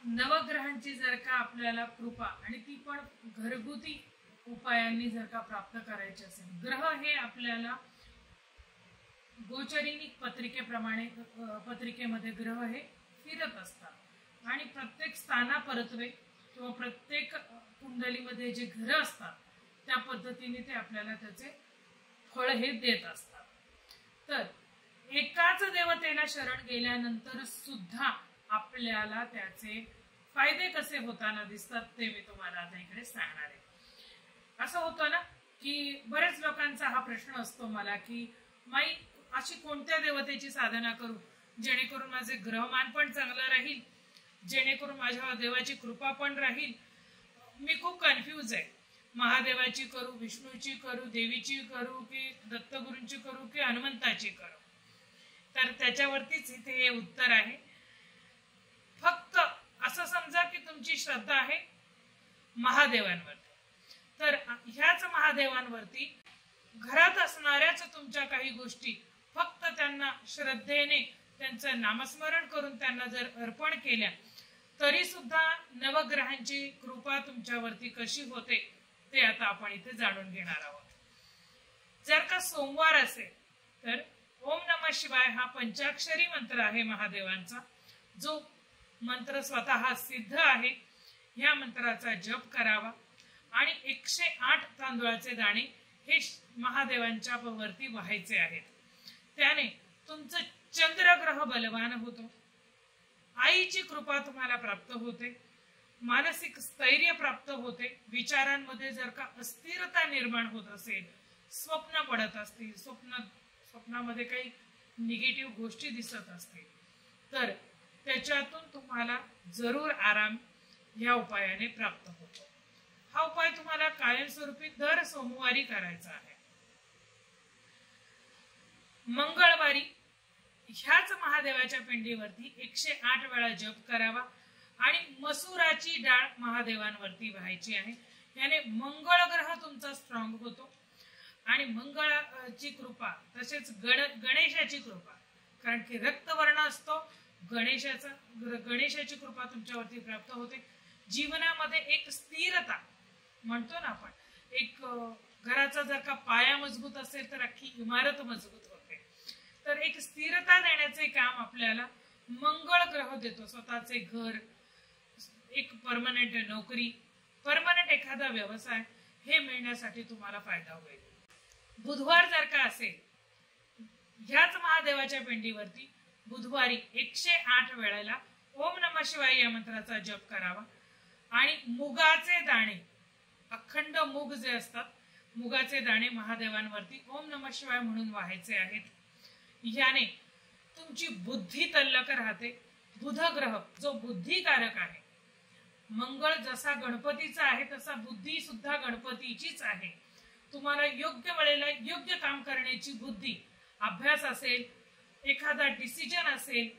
नवग्रहांची जर का आपल्याला कृपा आणि ती पण घरगुती उपायांनी जर का प्राप्त करायची असेल, ग्रह हे आपल्याला गोचरिणी पत्रिकेमध्ये ग्रह हे फिरत असतात आणि प्रत्येक स्थानापरत्वे किंवा प्रत्येक कुंडलीमध्ये जे ग्रह असतात त्या पद्धतीने ते आपल्याला त्याचे फळ हे देत असतात. तर एकाच देवतेला शरण गेल्यानंतर सुद्धा आपल्याला त्याचे फायदे कसे होताना दिसतात ते मी तुम्हाला आता इकडे सांगणार आहे. असं होतं ना की बरेच लोकांचा हा प्रश्न असतो मला की माई अशी कोणत्या देवतेची साधना करू जेणेकरून माझे ग्रहमान पण चांगलं राहील, जेणेकरून माझ्या देवाची कृपा पण राहील. मी खूप कन्फ्यूज आहे. महादेवाची करू, विष्णूची करू, देवीची करू की दत्तगुरूंची करू की हनुमंताची करू? तर त्याच्यावरतीच इथे हे उत्तर आहे. फक्त असं समजा की तुमची श्रद्धा आहे महादेवांवरती, तर ह्याच महादेवांवरती घरात असणाऱ्याच तुमच्या काही गोष्टी फक्त त्यांना श्रद्धेने त्यांचं नामस्मरण करून त्यांना जर अर्पण केल्या तरी सुद्धा नवग्रहांची कृपा तुमच्यावरती कशी होते ते आता आपण इथे जाणून घेणार आहोत. जर का सोमवार असेल तर ओम नमः शिवाय हा पंचाक्षरी मंत्र आहे महादेवांचा, जो मंत्र स्वतः सिद्ध आहे. या मंत्राचा जप करावा आणि 108 तांदूळाचे दाणे हे महादेवांच्या वरती वाहायचे आहेत. त्याने तुमचं चंद्रग्रह बलवान होतो, आईची कृपा तुम्हाला प्राप्त होते, मानसिक स्थैर्य प्राप्त होते. विचारांमध्ये जर का अस्थिरता निर्माण होत असेल, स्वप्न पडत असतील, स्वप्नामध्ये काही निगेटिव्ह गोष्टी दिसत असतील तर त्याच्यातून तुम्हाला जरूर आराम या उपायाने प्राप्त होतो. हा उपाय तुम्हाला कायमस्वरूपी दर सोमवारी करायचा आहे. मंगळवारी ह्याच महादेवाच्या पिंडीवरती 108 वेळा जप करावा आणि मसुराची डाळ महादेवांवरती व्हायची आहे. याने मंगळ ग्रह तुमचा स्ट्रॉंग होतो आणि मंगळाची कृपा तसेच गणेशाची कृपा, कारण की रक्तवर्ण असतो गणेशाची कृपा तुमच्यावरती प्राप्त होते. जीवनामध्ये एक स्थिरता म्हणतो ना आपण, एक घराचा जर का पाया मजबूत असेल तर अख्खी इमारत मजबूत होते. तर एक स्थिरता देण्याचे काम आपल्याला मंगळ ग्रह देतो. स्वतःचे घर, एक परमनंट नोकरी, परमनंट एखादा व्यवसाय हे मिळण्यासाठी तुम्हाला फायदा होईल. बुधवार जर का असेल, ह्याच महादेवाच्या पिंडीवरती बुधवारी 108 वेळेला ओम नमः शिवाय या मंत्राचा जप करावा आणि मुगाचे दाणे, अखंड मूग जे असतात, मुगाचे दाणे महादेवांवरती ओम नमः शिवाय म्हणून वाहायचे आहेत. याने तुमची बुद्धी तल्लक राहते. बुध ग्रह जो बुद्धिकारक आहे, मंगळ जसा गणपतीचा आहे तसा बुद्धी सुद्धा गणपतीचीच आहे. तुम्हाला योग्य वेळेला योग्य काम करण्याची बुद्धी, अभ्यास असेल, एखादा डिसिजन असेल,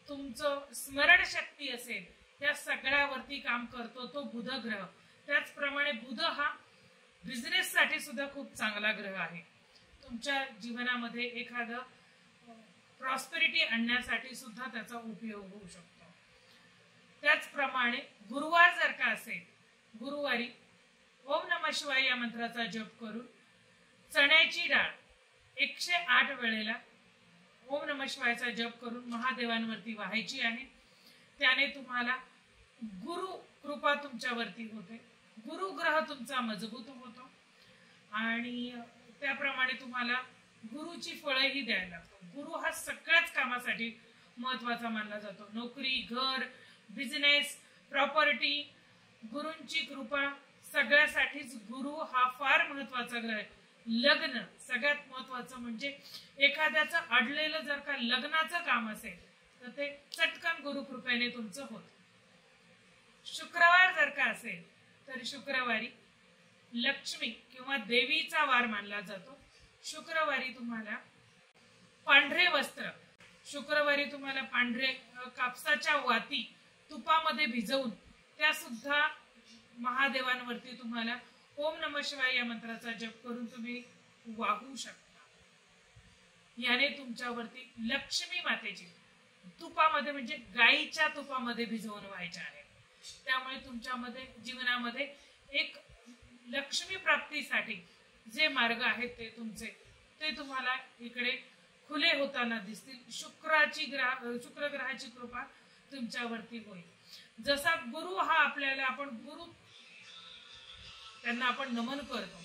तुमचं स्मरणशक्ती असेल, या सगळ्यावरती काम करतो तो बुध ग्रह. त्याचप्रमाणे बुध हा बिझनेस साठी सुद्धा खूप चांगला ग्रह आहे. तुमच्या जीवनामध्ये एखादं प्रॉस्पेरिटी आणण्यासाठी सुद्धा त्याचा उपयोग होऊ शकतो. त्याचप्रमाणे गुरुवार जर का असेल, गुरुवारी ओम नमः शिवाय या मंत्राचा जप करून चण्याची डाळ 108 वेळेला ओम नमः शिवायचा जप करून महादेवांवरती वाहायची आहे. त्याने तुम्हाला गुरु कृपा तुमच्यावरती होते, गुरु ग्रह तुमचा मजबूत होतो आणि त्याप्रमाणे तुम्हाला गुरुची फळंही द्यायला लागतो. गुरु हा सगळ्याच कामासाठी महत्वाचा मानला जातो. नोकरी, घर, बिझनेस, प्रॉपर्टी, गुरूंची कृपा सगळ्यासाठीच गुरु हा फार महत्वाचा ग्रह आहे. लग्न सगळ्यात महत्वाचं, म्हणजे एखाद्याचं अडलेलं जर का लग्नाचं काम असेल तर ते चटकन गुरु कृपेने तुमचं होत. शुक्रवार जर का असेल तर शुक्रवारी लक्ष्मी किंवा देवीचा वार मानला जातो. शुक्रवारी तुम्हाला पांढरे वस्त्र, शुक्रवारी तुम्हाला पांढरे कापसाच्या वाती तुपामध्ये भिजवून त्या सुद्धा महादेवांवरती तुम्हाला ओम नमः शिवाय या मंत्राचा जप करून तुम्ही वाहू शकता. याने तुमच्यावरती लक्ष्मी मातेची तुपामध्ये, म्हणजे गाईच्या तुपामध्ये भिजवून व्हायचे आहे. त्यामुळे तुमच्यामध्ये जीवनामध्ये एक लक्ष्मी प्राप्तीसाठी जे मार्ग आहेत ते तुम्हाला इकडे खुले होताना दिसतील. शुक्र ग्रहाची कृपा तुमच्यावरती होईल. जसा गुरु हा आपल्याला त्यांना आपण नमन करतो,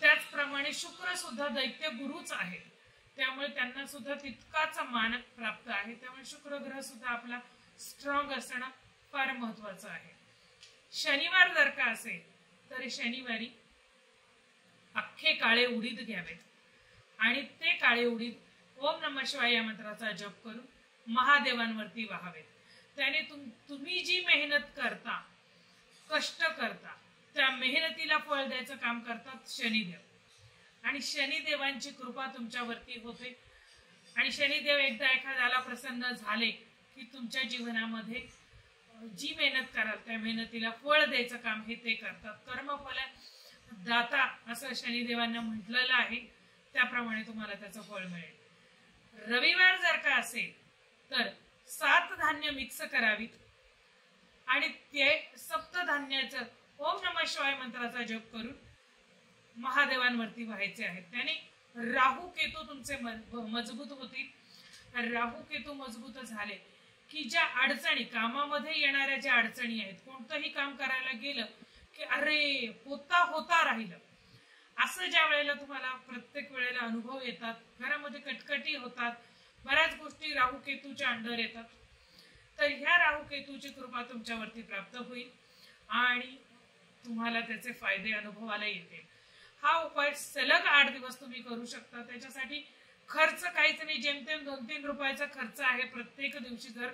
त्याचप्रमाणे शुक्र सुद्धा दैत्य गुरुच आहे, त्यामुळे त्यांना सुद्धा तितकाच मान प्राप्त आहे. त्यामुळे शुक्र ग्रह सुद्धा आपला स्ट्रॉंग असणं फार महत्वाचं आहे. शनिवार जर का असेल तर शनिवारी अख्खे काळे उडीद घ्यावेत आणि ते काळे उडीद ओम नमः शिवाय या मंत्राचा जप करून महादेवांवरती वाहावेत. त्याने तुम्ही जी मेहनत करता, कष्ट करता, त्या मेहनतीला फळ द्यायचं काम करतात शनिदेव, आणि शनिदेवांची कृपा तुमच्यावरती होते. आणि शनिदेव एकदा एखाद्याला प्रसन्न झाले की तुमच्या जीवनामध्ये जी मेहनत कराल त्या मेहनतीला फळ द्यायचं काम हे ते करतात. कर्मफल दाता असं शनिदेवांना म्हटलेलं आहे, त्याप्रमाणे तुम्हाला त्याचं फळ मिळेल. रविवार जर का असेल तर 7 धान्य मिक्स करावीत आणि ते सप्तधान्याचं ओम नमः शिवाय मंत्राचा जप करून महादेवांवरती व्हायचे आहेत. त्याने राहू केतू तुमचे मजबूत होतील. राहू केतू मजबूत झाले की ज्या अडचणी, कामामध्ये येणाऱ्या ज्या अडचणी आहेत, कोणतंही काम करायला गेलं की अरे होता राहिलं, असं ज्या वेळेला तुम्हाला प्रत्येक वेळेला अनुभव येतात, घरामध्ये कटकटी होतात, बऱ्याच गोष्टी राहू केतूच्या अंडर येतात, तर ह्या राहू केतूची कृपा तुमच्यावरती प्राप्त होईल आणि तुम्हाला त्याचे फायदे अनुभवाला येतील. हा उपाय सलग 8 दिवस तुम्ही करू शकता. त्याच्यासाठी खर्च काहीच नाही, जेमतेम 2-3 रुपयाचा खर्च आहे प्रत्येक दिवशी जर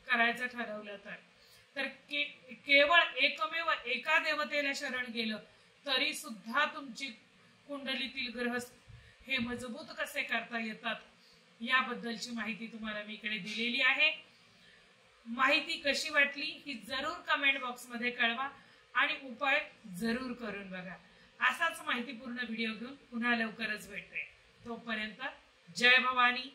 करायचं ठरवलं तर केवळ एकमेव एका देवतेला शरण गेलं तरी सुद्धा तुमची कुंडलीतील ग्रह हे मजबूत कसे करता येतात याबद्दलची माहिती तुम्हाला मी इकडे दिलेली आहे. माहिती कशी वाटली ही जरूर कमेंट बॉक्स मध्ये कळवा आणि उपाय जरूर करून बघा. असाच माहितीपूर्ण व्हिडिओ घेऊन पुन्हा लवकरच भेटते. तोपर्यंत जय भवानी.